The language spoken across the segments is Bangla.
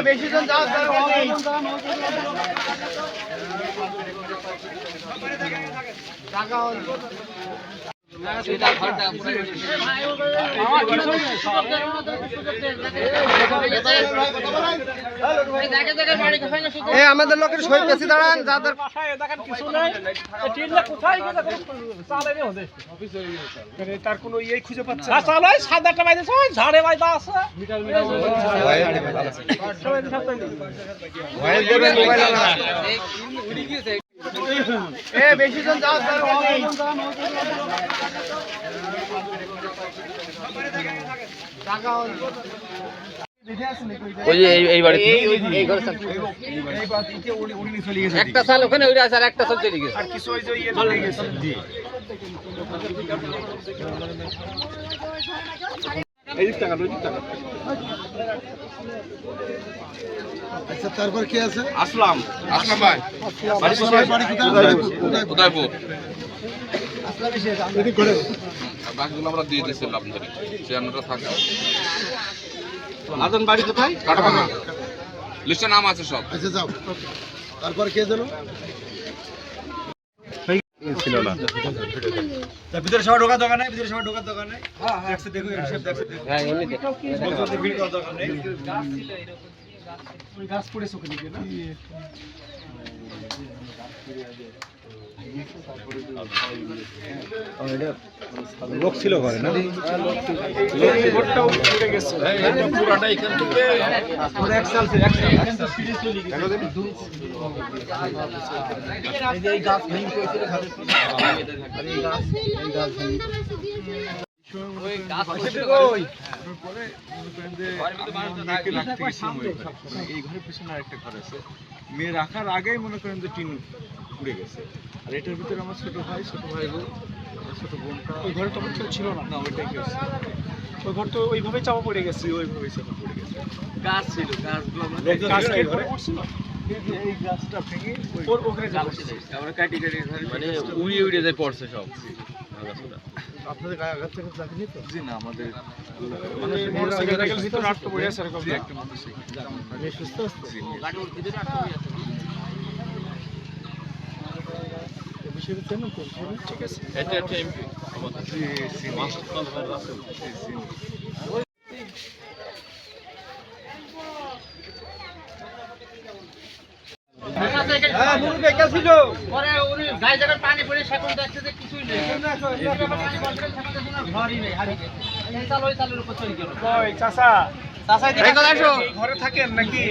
বেশি জন যাও আমাদের লোকের সই বেশি দাঁড়ান যাদের তার কোনো ইয়ে খুঁজে পাচ্ছে সাদাটা বাইরে ঝাড়ে বাইদা আছে বেশি জন যাও একটা সাল ওখানে একটা সাল চলে গেছে আর কিছু চলে গেছে আচ্ছা তারপর কি আছে আসলাম ভাই উদয়পুর বাকিগুলো আমরা দিয়ে দিয়েছিলাম সে আমরা থাকি আজন বাড়ি কোথায় কাটাভাঙা লিস্টে নাম আছে সব। আচ্ছা যাও তারপর কে জানো ছিল না ভিতরে সবাই ঢোকার দোকান নাই ভিতরে সবাই ঢোকার দোকান নাই দেখছে দেখো হিসাব দেখছে হ্যাঁ এমনি বলতে ভিড় করার দোকান নেই ওই গাছ পড়ে চোখে দিকে না লোক ছিল ঘরে না লোকটা উড়ে গেছে পুরাটা এখান থেকে পুরো এক সাল কেন দেন এই গাছ ভেঙে কইছিল ঘরে আরে এই গাছ ভেঙে ওই গাছ কই পরে মেয়েকে রাখতে গেছিলাম এই ঘরের পিছনে আরেকটা ঘর আছে মেয়ে রাখার আগেই মনে করেন যে টিন উড়ে গেছে আর এটার ভিতরে আমার ছোট ভাই বউ ছোট বোনটা ওই ঘরে তখন কেউ ছিল না ওইটাই কেউ ওই ঘর তো ওইভাবেই চাপা পড়ে গেছে ওইভাবেই চাপা পড়ে গেছে গাছ ছিল গাছগুলো এই গাছটা ভেঙে ওর ওখানে আমরা কাটি মানে উড়িয়ে যায় পড়ছে সব আপনাদের গায়ে আঘাত থেকে লাগেনি তো জি না আমাদের মানে মোটরসাইকেল ভিতরে আটকে পড়ে আছে এরকম একটা মোটরসাইকেল আমি সুস্থ আছি গাড়ি ওর ভিতরে আটকে পড়ে আছে বিষয়টা কেন করছে ঠিক আছে এটা একটা এমপি আমাদের জি মাসুদ খান আছে হ্যাঁ মুরু বেকা ছিল পরে উনি গায়ে জায়গা পানি পড়ে সেকন্ড দেখতে যে কিছুই নেই পানি বলতে সেকন্ড শোনা ঘরই নেই হারিয়ে গেছে এই চাল ওই চালের উপর চলে গেল কই চাচা এই কথা আসো ঘরে থাকেন নাকি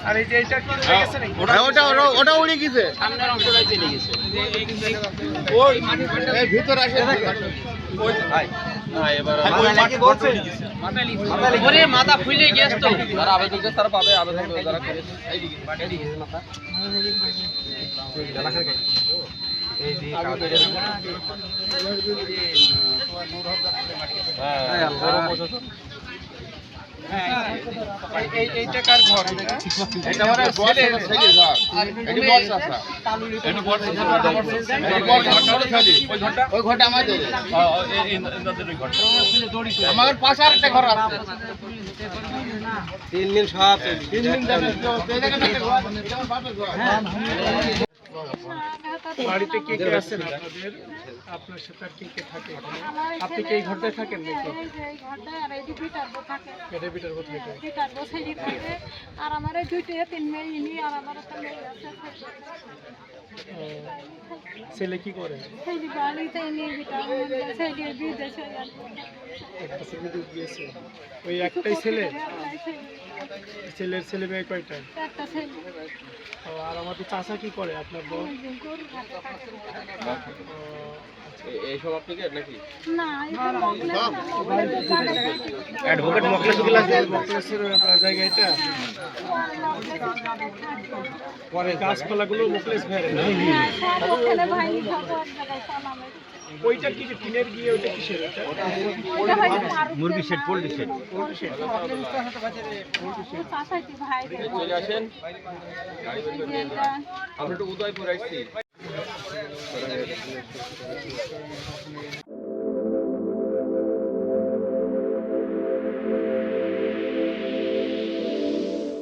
আর এই যে এটা কি হয়ে গেছে নাকি ওটা উড়ে গেছে সামনের অংশটাই চলে গেছে ওই এই ভিতর আসে ওই ভাই হ্যাঁ এবার মাটি বলছে ওরে মাথা ফুলে গেছে তো যারা আবেদন করে তারা পাবে আবেদন যারা করে এই দিকে মাটি গেছে মাথা জানা খায় এই যে এইটা কার ঘর এটা মানে ছেলের ঘর আর এটি বর্ষা আছে এটি বর্ষা ওই ঘরটা আমাদের ওই ঘরটা আমাদের পাশে আরেকটা ঘর আছে তিন দিন সব তিন দিন বাড়িতে কে কে আছেন আপনাদের আপনার সাথে কে কে থাকে আপনি কি এই ঘরটায় থাকেন নাকি এই ঘরটায় আর এই দুইটার বউ থাকে এটা বিটার বউ থাকে বিটার বউ ছেলে থাকে আর আমার এই দুইটা তিন মেয়ে ইনি আর আমার একটা মেয়ে আছে ছেলে কি করে ছেলে বাড়িতে নিয়ে বিটার ছেলে বিদেশে একটা ছেলে দিয়েছে ওই একটাই ছেলে ছেলের ছেলে মেয়ে কয়টা একটা ছেলে আর আমাদের চাচা কি করে আপনার বউ এইসব আপনি কি নাকি না অ্যাডভোকেট মখলেসুল আছে মখলেসের জায়গা এটা পরে গাছপালাগুলো মখলেস ফেরে না সব ওখানে ভাঙি সব এক জায়গায় সালামে ওইটা কি টিনের গিয়ে ওইটা কিসের ওটা হয়তো মুরগি শেড পোল্ট্রি শেড চাচাইতে ভাই চলে আসেন আমরা একটু উদয়পুর আসছি